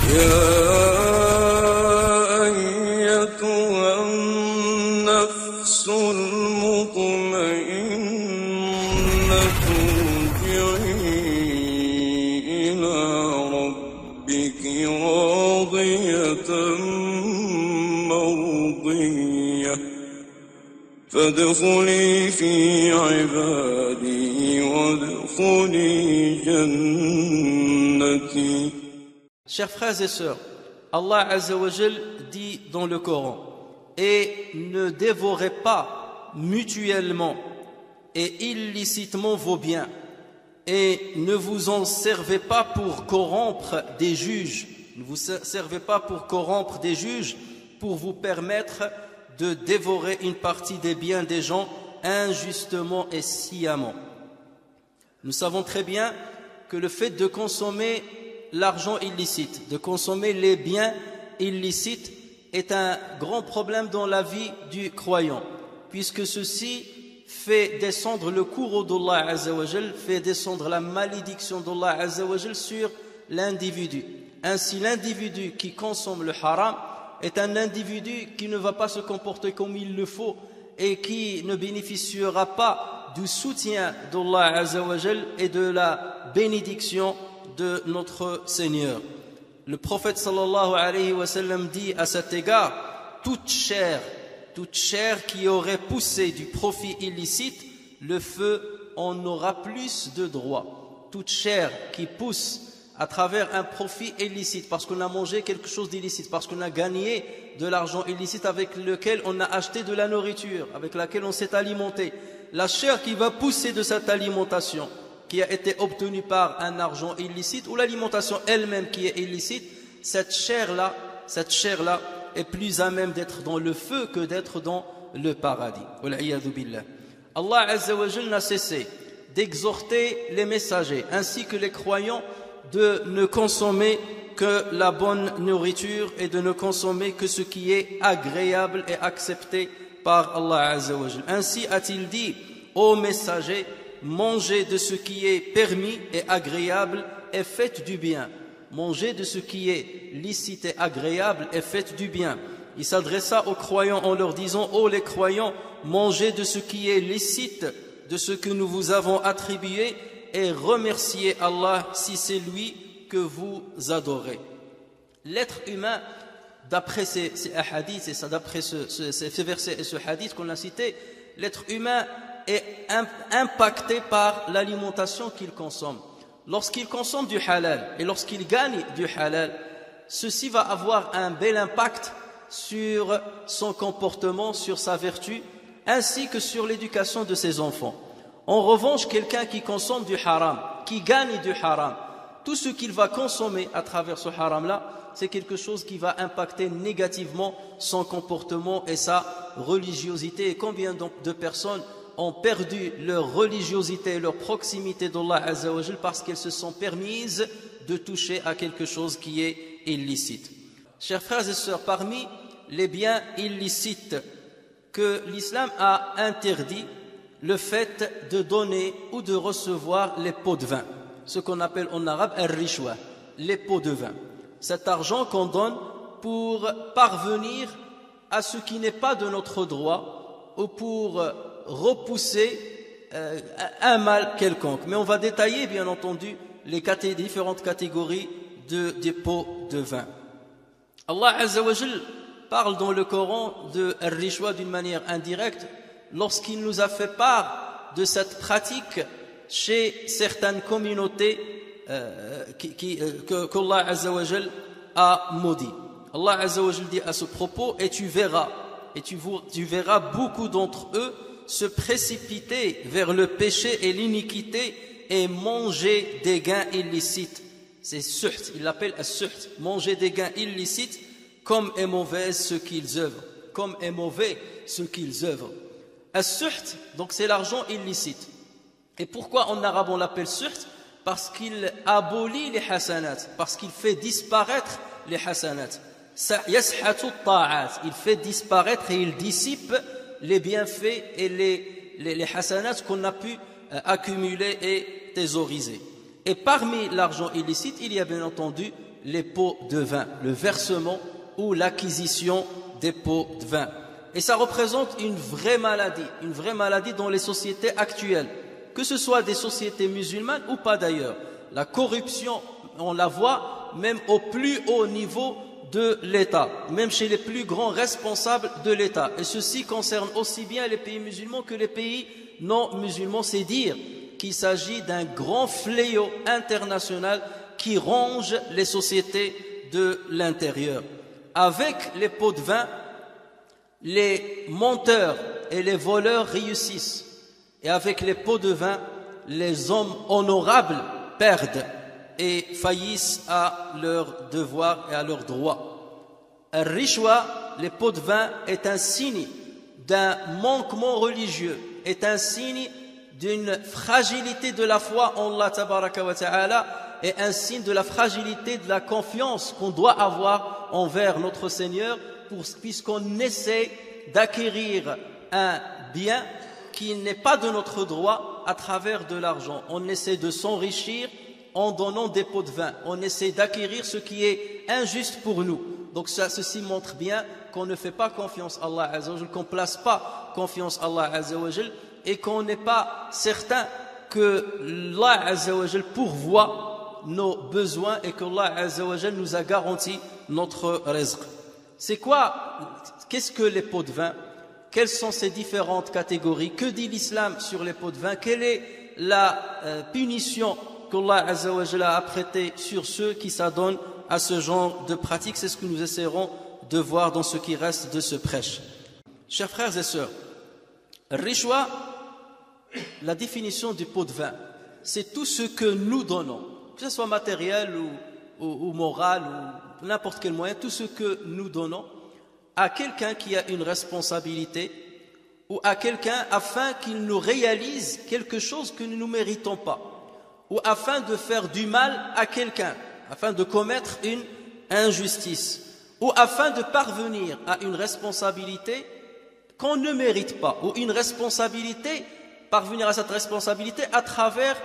يا أيتها النفس المطمئنة ارجعي إلى ربك راضية مرضية فادخلي في عبادي وادخلي جنتي. Chers frères et sœurs, Allah Azza wa Jal dit dans le Coran: et ne dévorez pas mutuellement et illicitement vos biens, et ne vous en servez pas pour corrompre des juges, ne vous servez pas pour corrompre des juges pour vous permettre de dévorer une partie des biens des gens injustement et sciemment. Nous savons très bien que le fait de consommer l'argent illicite, de consommer les biens illicites est un grand problème dans la vie du croyant, puisque ceci fait descendre le courroux d'Allah Azza wa Jal, fait descendre la malédiction d'Allah Azza wa Jal sur l'individu. Ainsi, l'individu qui consomme le haram est un individu qui ne va pas se comporter comme il le faut et qui ne bénéficiera pas du soutien d'Allah Azza wa Jal et de la bénédiction de notre Seigneur. Le prophète sallallahu alayhi wa sallam dit à cet égard: toute chair qui aurait poussé du profit illicite, le feu en aura plus de droit. Toute chair qui pousse à travers un profit illicite, parce qu'on a mangé quelque chose d'illicite, parce qu'on a gagné de l'argent illicite avec lequel on a acheté de la nourriture, avec laquelle on s'est alimenté, la chair qui va pousser de cette alimentation qui a été obtenue par un argent illicite, ou l'alimentation elle-même qui est illicite, cette chair-là est plus à même d'être dans le feu que d'être dans le paradis. Allah Azza wa Jal n'a cessé d'exhorter les messagers ainsi que les croyants de ne consommer que la bonne nourriture et de ne consommer que ce qui est agréable et accepté par Allah Azza wa Jal. Ainsi a-t-il dit: ô messagers, mangez de ce qui est permis et agréable et faites du bien. Mangez de ce qui est licite et agréable et faites du bien. Il s'adressa aux croyants en leur disant: ô les croyants, mangez de ce qui est licite, de ce que nous vous avons attribué, et remerciez Allah si c'est lui que vous adorez. L'être humain, d'après ces hadiths, et d'après ces versets et ce hadith qu'on a cité, l'être humain est impacté par l'alimentation qu'il consomme. Lorsqu'il consomme du halal et lorsqu'il gagne du halal, ceci va avoir un bel impact sur son comportement, sur sa vertu, ainsi que sur l'éducation de ses enfants. En revanche, quelqu'un qui consomme du haram, qui gagne du haram, tout ce qu'il va consommer à travers ce haram-là, c'est quelque chose qui va impacter négativement son comportement et sa religiosité. Et combien de personnes ont perdu leur religiosité et leur proximité d'Allah Azza wa Jal parce qu'elles se sont permises de toucher à quelque chose qui est illicite. Chers frères et sœurs, parmi les biens illicites que l'islam a interdit, le fait de donner ou de recevoir les pots de vin, ce qu'on appelle en arabe al-rishwa, les pots de vin. Cet argent qu'on donne pour parvenir à ce qui n'est pas de notre droit ou pour repousser un mal quelconque. Mais on va détailler bien entendu les différentes catégories des pots de vin. Allah Azza wa Jal parle dans le Coran de al-rishwa d'une manière indirecte lorsqu'il nous a fait part de cette pratique chez certaines communautés qu'Allah Azza wa Jal a maudit. Allah Azza wa Jal dit à ce propos: et tu verras beaucoup d'entre eux se précipiter vers le péché et l'iniquité et manger des gains illicites. C'est suht, il l'appelle as-suht, manger des gains illicites, comme est mauvais ce qu'ils œuvrent, comme est mauvais ce qu'ils œuvrent. As-suht, donc c'est l'argent illicite. Et pourquoi en arabe on l'appelle suht? Parce qu'il abolit les hasanat, parce qu'il fait disparaître les hasanat. Yashatu ta'at, il fait disparaître et il dissipe les bienfaits et les hasanat qu'on a pu accumuler et thésauriser. Et parmi l'argent illicite, il y a bien entendu les pots de vin, le versement ou l'acquisition des pots de vin. Et ça représente une vraie maladie dans les sociétés actuelles, que ce soit des sociétés musulmanes ou pas d'ailleurs. La corruption, on la voit même au plus haut niveau de l'État, même chez les plus grands responsables de l'État. Et ceci concerne aussi bien les pays musulmans que les pays non musulmans. C'est dire qu'il s'agit d'un grand fléau international qui ronge les sociétés de l'intérieur. Avec les pots de vin, les menteurs et les voleurs réussissent. Et avec les pots de vin, les hommes honorables perdent et faillissent à leurs devoirs et à leurs droits. Al-Rishwa, les pots de vin, est un signe d'un manquement religieux, est un signe d'une fragilité de la foi en Allah tabaraka wa ta'ala, et un signe de la fragilité de la confiance qu'on doit avoir envers notre Seigneur, puisqu'on essaie d'acquérir un bien qui n'est pas de notre droit à travers de l'argent. On essaie de s'enrichir en donnant des pots de vin. On essaie d'acquérir ce qui est injuste pour nous. Donc ceci montre bien qu'on ne fait pas confiance à Allah Azza wa Jal, qu'on ne place pas confiance à Allah Azza wa Jal, et qu'on n'est pas certain que Allah Azza wa Jal pourvoit nos besoins et que Allah Azza wa Jal nous a garanti notre rizq. C'est quoi? Qu'est-ce que les pots de vin? Quelles sont ces différentes catégories? Que dit l'islam sur les pots de vin? Quelle est la punition qu'Allah Azza wa Jalla a prêtée sur ceux qui s'adonnent à ce genre de pratique? C'est ce que nous essaierons de voir dans ce qui reste de ce prêche. Chers frères et sœurs, Rishwa, la définition du pot de vin, c'est tout ce que nous donnons, que ce soit matériel ou moral ou n'importe quel moyen, tout ce que nous donnons à quelqu'un qui a une responsabilité ou à quelqu'un afin qu'il nous réalise quelque chose que nous ne méritons pas, ou afin de faire du mal à quelqu'un, afin de commettre une injustice, ou afin de parvenir à une responsabilité qu'on ne mérite pas, ou une responsabilité, parvenir à cette responsabilité à travers,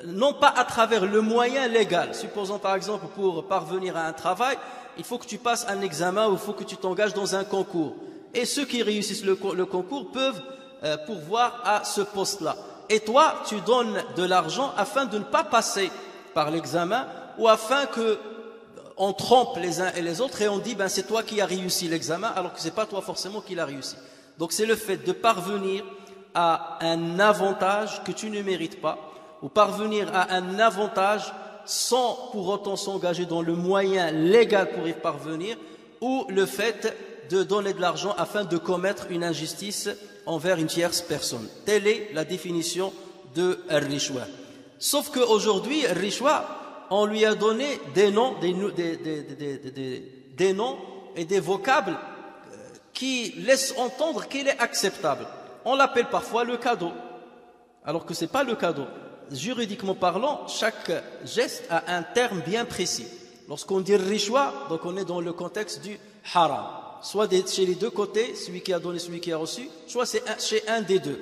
non pas à travers le moyen légal. Supposons par exemple pour parvenir à un travail, il faut que tu passes un examen ou il faut que tu t'engages dans un concours. Et ceux qui réussissent le concours peuvent pourvoir à ce poste-là. Et toi, tu donnes de l'argent afin de ne pas passer par l'examen ou afin qu'on trompe les uns et les autres et on dit c'est toi qui as réussi l'examen alors que ce n'est pas toi forcément qui l'as réussi. Donc c'est le fait de parvenir à un avantage que tu ne mérites pas ou parvenir à un avantage sans pour autant s'engager dans le moyen légal pour y parvenir, ou le fait de donner de l'argent afin de commettre une injustice envers une tierce personne. Telle est la définition de Rishwa. Sauf qu'aujourd'hui, Rishwa, on lui a donné des noms, des noms et des vocables qui laissent entendre qu'il est acceptable. On l'appelle parfois le cadeau, alors que ce n'est pas le cadeau. Juridiquement parlant, chaque geste a un terme bien précis. Lorsqu'on dit rishwa, donc on est dans le contexte du haram. Soit chez les deux côtés, celui qui a donné, celui qui a reçu, soit c'est chez un des deux.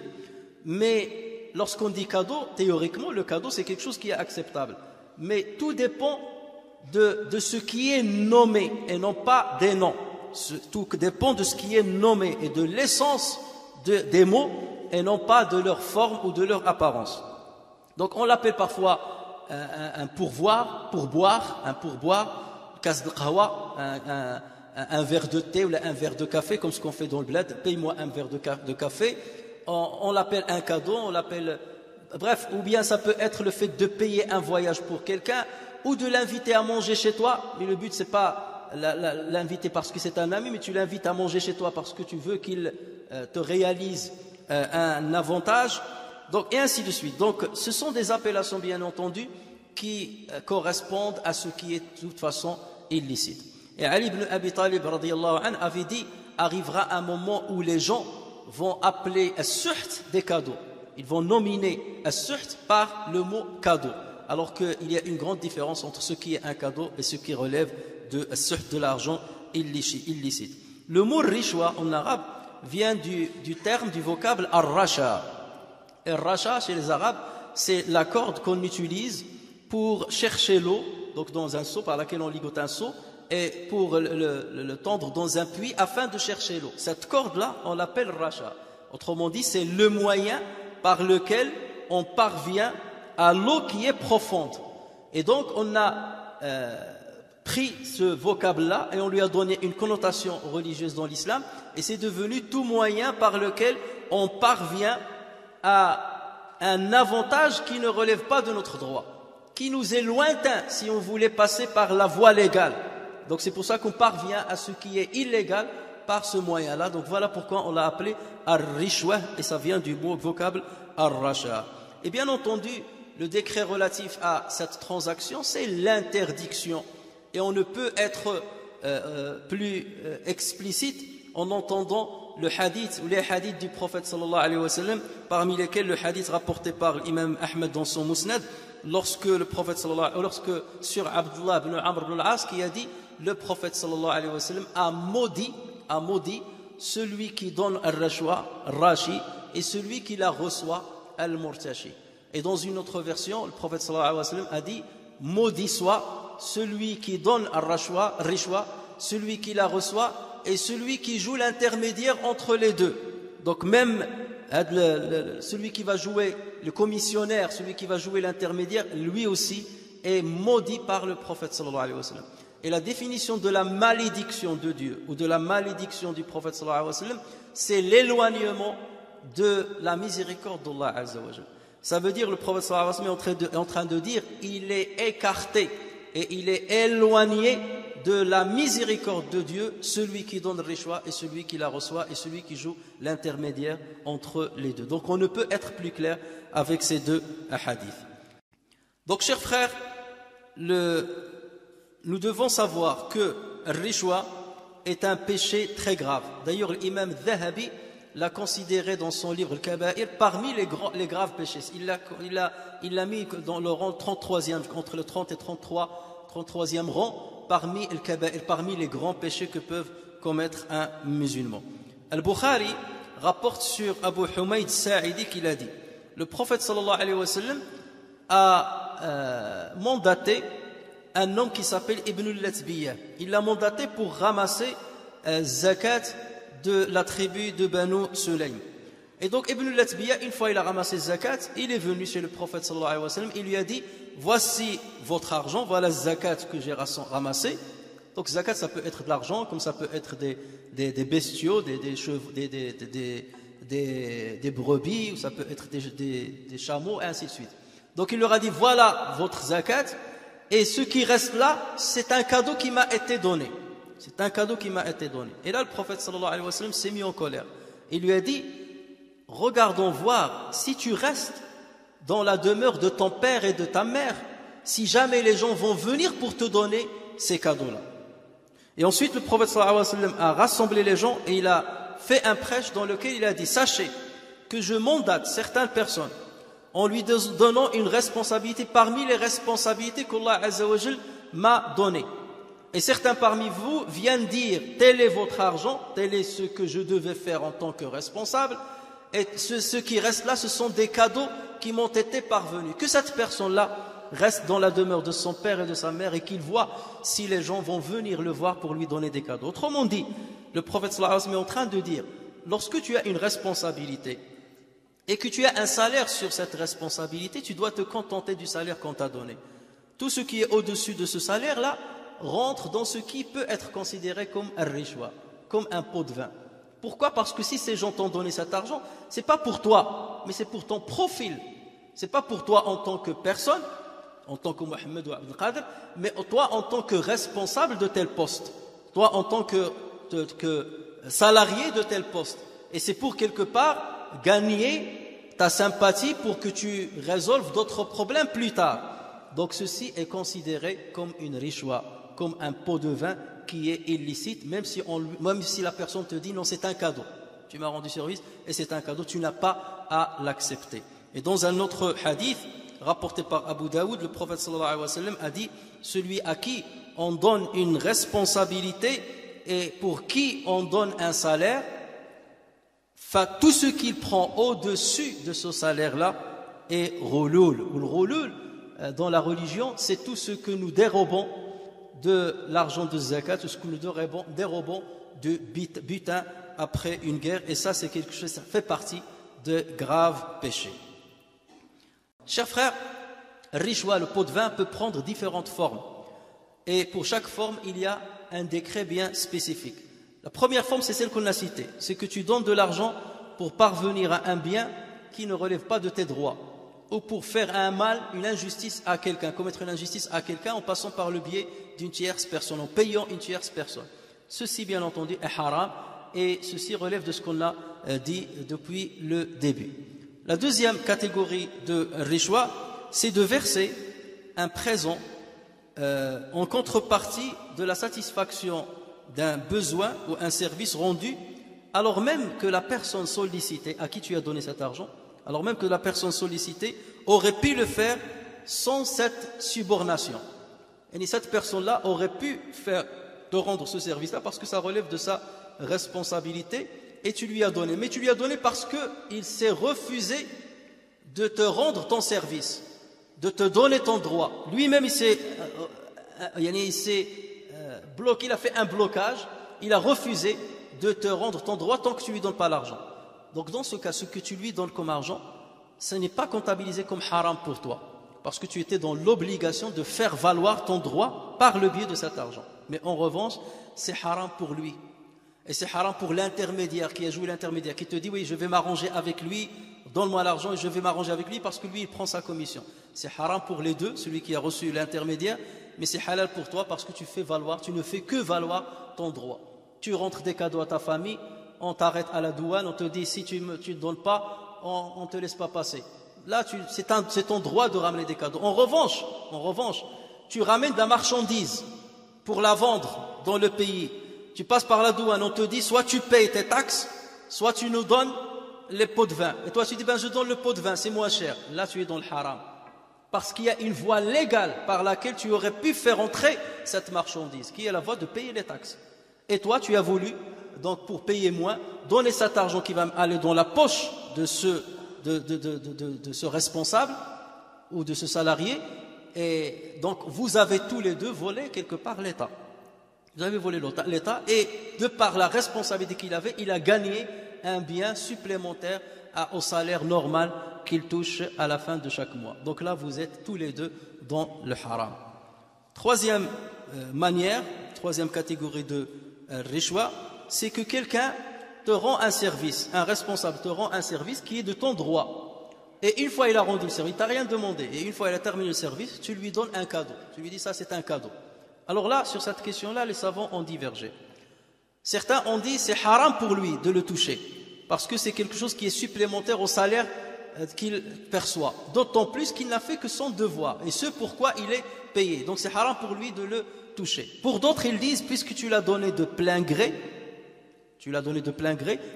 Mais lorsqu'on dit cadeau, théoriquement, le cadeau c'est quelque chose qui est acceptable. Mais tout dépend de ce qui est nommé et non pas des noms. Tout dépend de ce qui est nommé et de l'essence des mots et non pas de leur forme ou de leur apparence. Donc on l'appelle parfois un pourboire, casse de qawa, un verre de thé ou un verre de café, comme ce qu'on fait dans le bled, paye-moi un verre de café. On l'appelle un cadeau, on l'appelle... Bref, ou bien ça peut être le fait de payer un voyage pour quelqu'un ou de l'inviter à manger chez toi, mais le but c'est pas l'inviter parce que c'est un ami, mais tu l'invites à manger chez toi parce que tu veux qu'il te réalise un avantage. Donc, et ainsi de suite. Donc, ce sont des appellations, bien entendu, qui correspondent à ce qui est de toute façon illicite. Et Ali ibn Abi Talib radiyallahu anhu avait dit, arrivera un moment où les gens vont appeler as-suht des cadeaux. Ils vont nominer as-suht par le mot cadeau. Alors qu'il y a une grande différence entre ce qui est un cadeau et ce qui relève de as-suht, de l'argent illicite. Le mot rishwa en arabe vient du terme, du vocable ar-rasha. Et rasha chez les Arabes, c'est la corde qu'on utilise pour chercher l'eau donc dans un seau par laquelle on ligote un seau, et pour le tendre dans un puits afin de chercher l'eau. Cette corde-là, on l'appelle rasha. Autrement dit, c'est le moyen par lequel on parvient à l'eau qui est profonde. Et donc, on a pris ce vocable-là et on lui a donné une connotation religieuse dans l'islam, et c'est devenu tout moyen par lequel on parvient à un avantage qui ne relève pas de notre droit, qui nous est lointain si on voulait passer par la voie légale. Donc c'est pour ça qu'on parvient à ce qui est illégal par ce moyen-là. Donc voilà pourquoi on l'a appelé ar-rishwa, et ça vient du mot vocable ar-rasha. Et bien entendu, le décret relatif à cette transaction, c'est l'interdiction. Et on ne peut être plus explicite en entendant le hadith ou les hadiths du prophète sallallahu alayhi wa sallam, parmi lesquels le hadith rapporté par l'imam Ahmed dans son Musnad, lorsque le prophète sur Abdullah ibn Amr ibn al-As, qui a dit, le prophète sallallahu alayhi wa sallam a maudit celui qui donne al-rashwa, rashi, et celui qui la reçoit, al-murtashi. Et dans une autre version, le prophète sallallahu alayhi wa sallam a dit, maudit soit celui qui donne al-rashwa, celui qui la reçoit, et celui qui joue l'intermédiaire entre les deux. Donc même celui qui va jouer le commissionnaire, celui qui va jouer l'intermédiaire, lui aussi est maudit par le prophète sallallahu alayhi wa sallam. Et la définition de la malédiction de Dieu ou de la malédiction du prophète sallallahu alayhi wa sallam, c'est l'éloignement de la miséricorde d'Allah azza wa jalla. Ça veut dire, le prophète sallallahu alayhi wa sallam est en train de dire, il est écarté et il est éloigné de la miséricorde de Dieu, celui qui donne le rishwa et celui qui la reçoit et celui qui joue l'intermédiaire entre les deux. Donc on ne peut être plus clair avec ces deux hadiths. Donc chers frères, nous devons savoir que le rishwa est un péché très grave. D'ailleurs l'imam Dhahabi l'a considéré dans son livre le Kaba'ir parmi les graves péchés. Il l'a mis dans le rang 33e, entre le 30 et 33e rang, parmi les grands péchés que peuvent commettre un musulman. Al-Bukhari rapporte sur Abu Humayd Sa'idi qu'il a dit, le prophète sallallahu alayhi wa sallam a mandaté un homme qui s'appelle Ibn al-Latbiyah. Il l'a mandaté pour ramasser zakat de la tribu de Banu Sulaym. Et donc Ibn al-Latbiyah, une fois il a ramassé zakat, il est venu chez le prophète sallallahu alayhi wa sallam, il lui a dit, voici votre argent, voilà zakat que j'ai ramassé. Donc zakat, ça peut être de l'argent, comme ça peut être des bestiaux, des chevaux, des brebis, ou ça peut être des chameaux, et ainsi de suite. Donc il leur a dit, voilà votre zakat, et ce qui reste là, c'est un cadeau qui m'a été donné. C'est un cadeau qui m'a été donné. Et là, le prophète sallallahu alayhi wa sallam s'est mis en colère. Il lui a dit, regardons voir si tu restes dans la demeure de ton père et de ta mère, si jamais les gens vont venir pour te donner ces cadeaux-là. Et ensuite, le prophète sallallahu alayhi wa sallam a rassemblé les gens et il a fait un prêche dans lequel il a dit, sachez que je mandate certaines personnes en lui donnant une responsabilité parmi les responsabilités qu'Allah azza wa jal m'a données. Et certains parmi vous viennent dire, tel est votre argent, tel est ce que je devais faire en tant que responsable, et ce qui reste là, ce sont des cadeaux qui m'ont été parvenus. Que cette personne-là reste dans la demeure de son père et de sa mère et qu'il voit si les gens vont venir le voir pour lui donner des cadeaux. Autrement dit, le prophète sallallahu alayhi wa sallam est en train de dire, lorsque tu as une responsabilité et que tu as un salaire sur cette responsabilité, tu dois te contenter du salaire qu'on t'a donné. Tout ce qui est au-dessus de ce salaire-là rentre dans ce qui peut être considéré comme un rishwa, comme un pot de vin. Pourquoi? Parce que si ces gens t'ont donné cet argent, c'est pas pour toi, mais c'est pour ton profil. C'est pas pour toi en tant que personne, en tant que Mohamed ou Abdel Qadir, mais toi en tant que responsable de tel poste, toi en tant que salarié de tel poste. Et c'est pour quelque part gagner ta sympathie pour que tu résolves d'autres problèmes plus tard. Donc ceci est considéré comme une rishwa, comme un pot de vin qui est illicite, même si la personne te dit non, c'est un cadeau, tu m'as rendu service et c'est un cadeau, tu n'as pas à l'accepter. Et dans un autre hadith rapporté par Abu Daoud, le prophète sallallahu alayhi wa sallam a dit, celui à qui on donne une responsabilité et pour qui on donne un salaire, tout ce qu'il prend au-dessus de ce salaire-là est rouloul. Ou le rouloul, dans la religion, c'est tout ce que nous dérobons de l'argent de zakat, tout ce que nous dérobons de butin après une guerre, et ça c'est quelque chose, ça fait partie de graves péchés. Chers frères, Rishwa, le pot de vin, peut prendre différentes formes. Et pour chaque forme, il y a un décret bien spécifique. La première forme, c'est celle qu'on a citée. C'est que tu donnes de l'argent pour parvenir à un bien qui ne relève pas de tes droits. Ou pour faire un mal, une injustice à quelqu'un, commettre une injustice à quelqu'un en passant par le biais d'une tierce personne, en payant une tierce personne. Ceci, bien entendu, est haram et ceci relève de ce qu'on a dit depuis le début. La deuxième catégorie de rishwa, c'est de verser un présent en contrepartie de la satisfaction d'un besoin ou un service rendu, alors même que la personne sollicitée, à qui tu as donné cet argent, alors même que la personne sollicitée aurait pu le faire sans cette subornation. Et cette personne-là aurait pu te rendre ce service-là parce que ça relève de sa responsabilité et tu lui as donné. Mais tu lui as donné parce qu'il s'est refusé de te rendre ton service, de te donner ton droit. Lui-même, il s'est bloqué, il a fait un blocage, il a refusé de te rendre ton droit tant que tu ne lui donnes pas l'argent. Donc dans ce cas, ce que tu lui donnes comme argent, ce n'est pas comptabilisé comme haram pour toi, parce que tu étais dans l'obligation de faire valoir ton droit par le biais de cet argent. Mais en revanche, c'est haram pour lui. Et c'est haram pour l'intermédiaire qui a joué l'intermédiaire, qui te dit oui, je vais m'arranger avec lui, donne-moi l'argent et je vais m'arranger avec lui parce que lui, il prend sa commission. C'est haram pour les deux, celui qui a reçu l'intermédiaire, mais c'est halal pour toi parce que tu ne fais que valoir ton droit. Tu rentres des cadeaux à ta famille, on t'arrête à la douane, on te dit si tu ne donnes pas, on ne te laisse pas passer. Là, c'est ton droit de ramener des cadeaux. En revanche, tu ramènes de la marchandise pour la vendre dans le pays. Tu passes par la douane, on te dit soit tu payes tes taxes, soit tu nous donnes les pots de vin. Et toi tu dis je donne le pot de vin, c'est moins cher. Là tu es dans le haram. Parce qu'il y a une voie légale par laquelle tu aurais pu faire entrer cette marchandise, qui est la voie de payer les taxes. Et toi tu as voulu, donc pour payer moins, donner cet argent qui va aller dans la poche de ce responsable ou de ce salarié. Et donc vous avez tous les deux volé quelque part l'État. Vous avez volé l'État et de par la responsabilité qu'il avait, il a gagné un bien supplémentaire au salaire normal qu'il touche à la fin de chaque mois. Donc là, vous êtes tous les deux dans le haram. Troisième catégorie de rishwa, c'est que quelqu'un te rend un service, un responsable te rend un service qui est de ton droit. Et une fois il a rendu le service, il t'a rien demandé, et une fois il a terminé le service, tu lui donnes un cadeau. Tu lui dis ça c'est un cadeau. Alors là, sur cette question-là, les savants ont divergé. Certains ont dit c'est haram pour lui de le toucher, parce que c'est quelque chose qui est supplémentaire au salaire qu'il perçoit. D'autant plus qu'il n'a fait que son devoir, et ce pourquoi il est payé. Donc c'est haram pour lui de le toucher. Pour d'autres, ils disent, puisque tu l'as donné de plein gré,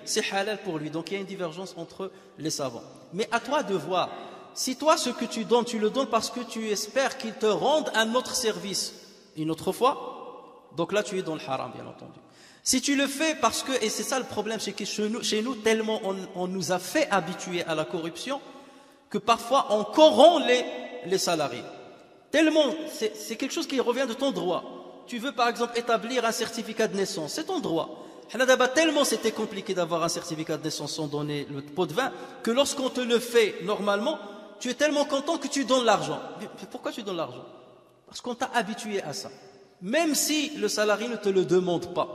c'est halal pour lui. Donc il y a une divergence entre les savants. Mais à toi de voir, si toi ce que tu donnes, tu le donnes parce que tu espères qu'il te rende un autre service une autre fois, donc là tu es dans le haram, bien entendu. Si tu le fais parce que, et c'est ça le problème, c'est que chez nous tellement on nous a fait habituer à la corruption que parfois on corrompt les salariés. Tellement, c'est quelque chose qui revient de ton droit. Tu veux par exemple établir un certificat de naissance, c'est ton droit. Tellement c'était compliqué d'avoir un certificat de naissance sans donner le pot de vin, que lorsqu'on te le fait normalement, tu es tellement content que tu donnes l'argent. Mais pourquoi tu donnes l'argent? Parce qu'on t'a habitué à ça, même si le salarié ne te le demande pas.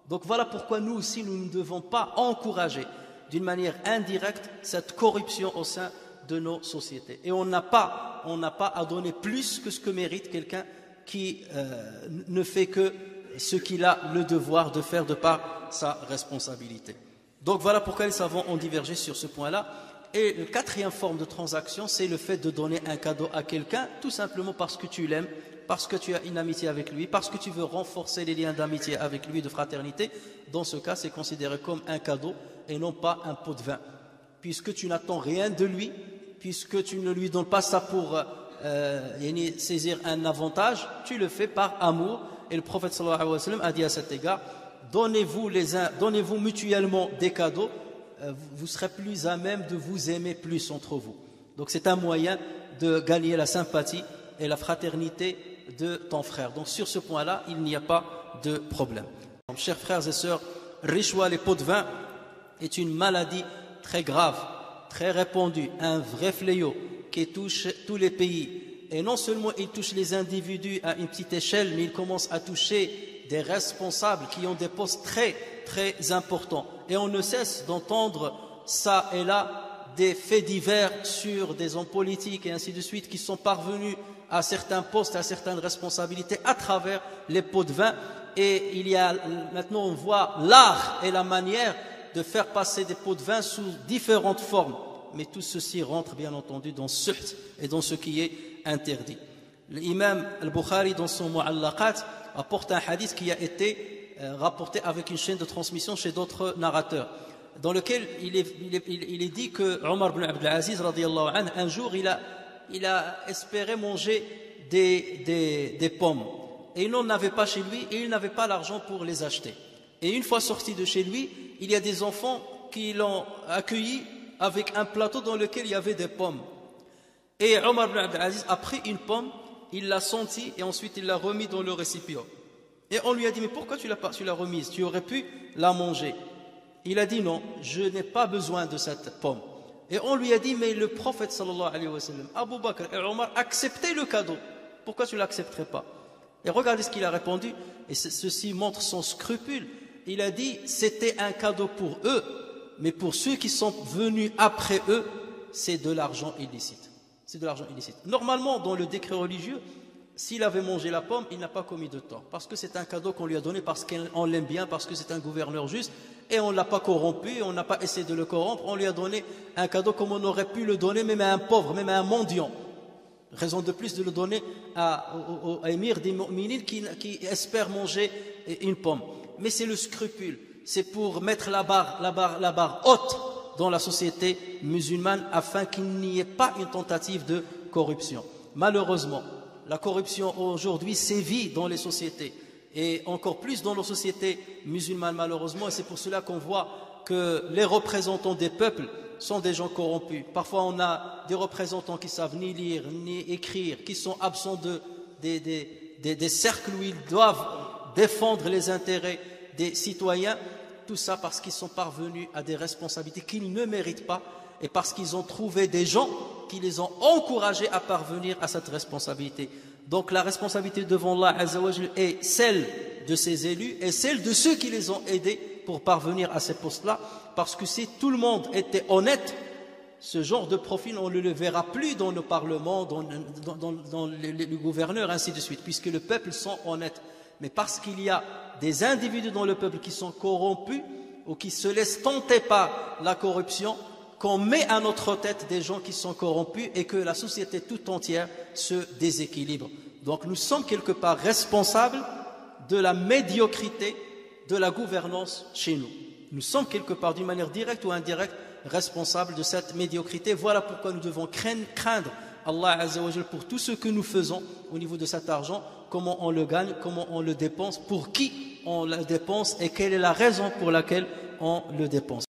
Donc voilà pourquoi nous aussi, nous ne devons pas encourager d'une manière indirecte cette corruption au sein de nos sociétés. Et on n'a pas à donner plus que ce que mérite quelqu'un qui ne fait que ce qu'il a le devoir de faire de par sa responsabilité. Donc voilà pourquoi les savants ont divergé sur ce point-là. Et la quatrième forme de transaction, c'est le fait de donner un cadeau à quelqu'un, tout simplement parce que tu l'aimes, parce que tu as une amitié avec lui, parce que tu veux renforcer les liens d'amitié avec lui, de fraternité. Dans ce cas, c'est considéré comme un cadeau et non pas un pot de vin. Puisque tu n'attends rien de lui, puisque tu ne lui donnes pas ça pour saisir un avantage, tu le fais par amour. Et le prophète sallallahu alayhi wa sallam a dit à cet égard, donnez-vous mutuellement des cadeaux, vous serez plus à même de vous aimer plus entre vous. Donc c'est un moyen de gagner la sympathie et la fraternité de ton frère. Donc sur ce point-là, il n'y a pas de problème. Donc, chers frères et sœurs, Richwa, les pots de vin, est une maladie très grave, très répandue, un vrai fléau qui touche tous les pays. Et non seulement il touche les individus à une petite échelle, mais il commence à toucher des responsables qui ont des postes très, très importants. Et on ne cesse d'entendre ça et là des faits divers sur des hommes politiques et ainsi de suite qui sont parvenus à certains postes, à certaines responsabilités à travers les pots de vin. Et il y a maintenant, on voit l'art et la manière de faire passer des pots de vin sous différentes formes. Mais tout ceci rentre bien entendu dans suht et dans ce qui est interdit. L'imam al-Bukhari dans son Mu'allaqat apporte un hadith qui a été rapporté avec une chaîne de transmission chez d'autres narrateurs, dans lequel il est dit que Omar ibn Abdul Aziz radiyallahu anhu, un jour il a espéré manger des pommes et il n'en avait pas chez lui et il n'avait pas l'argent pour les acheter. Et une fois sorti de chez lui, il y a des enfants qui l'ont accueilli avec un plateau dans lequel il y avait des pommes. Et Omar ibn Abdul Aziz a pris une pomme, il l'a sentie et ensuite il l'a remis dans le récipient. Et on lui a dit, mais pourquoi tu l'as remise? Tu aurais pu la manger. Il a dit, non, je n'ai pas besoin de cette pomme. Et on lui a dit, mais le prophète sallallahu alayhi wa sallam, Abu Bakr et Omar acceptaient le cadeau. Pourquoi tu ne l'accepterais pas? Et regardez ce qu'il a répondu, et ceci montre son scrupule. Il a dit, c'était un cadeau pour eux, mais pour ceux qui sont venus après eux, c'est de l'argent illicite. C'est de l'argent illicite. Normalement, dans le décret religieux, s'il avait mangé la pomme, il n'a pas commis de tort. Parce que c'est un cadeau qu'on lui a donné, parce qu'on l'aime bien, parce que c'est un gouverneur juste, et on ne l'a pas corrompu, on n'a pas essayé de le corrompre, on lui a donné un cadeau comme on aurait pu le donner même à un pauvre, même à un mendiant. Raison de plus de le donner au émir des mu'minines qui espère manger une pomme. Mais c'est le scrupule, c'est pour mettre la barre haute dans la société musulmane afin qu'il n'y ait pas une tentative de corruption. Malheureusement, la corruption aujourd'hui sévit dans les sociétés et encore plus dans nos sociétés musulmanes malheureusement, et c'est pour cela qu'on voit que les représentants des peuples sont des gens corrompus. Parfois on a des représentants qui savent ni lire ni écrire, qui sont absents des cercles où ils doivent défendre les intérêts des citoyens, tout ça parce qu'ils sont parvenus à des responsabilités qu'ils ne méritent pas et parce qu'ils ont trouvé des gens qui les ont encouragés à parvenir à cette responsabilité. Donc la responsabilité devant Allah Azza wa Jalla est celle de ces élus et celle de ceux qui les ont aidés pour parvenir à ces postes-là, parce que si tout le monde était honnête, ce genre de profil, on ne le verra plus dans nos parlements, dans les gouverneurs, ainsi de suite, puisque le peuple sont honnêtes. Mais parce qu'il y a des individus dans le peuple qui sont corrompus ou qui se laissent tenter par la corruption, qu'on met à notre tête des gens qui sont corrompus et que la société tout entière se déséquilibre. Donc nous sommes quelque part responsables de la médiocrité de la gouvernance chez nous. Nous sommes quelque part d'une manière directe ou indirecte responsables de cette médiocrité. Voilà pourquoi nous devons craindre Allah Azza wa Jal pour tout ce que nous faisons au niveau de cet argent, comment on le gagne, comment on le dépense, pour qui on le dépense et quelle est la raison pour laquelle on le dépense.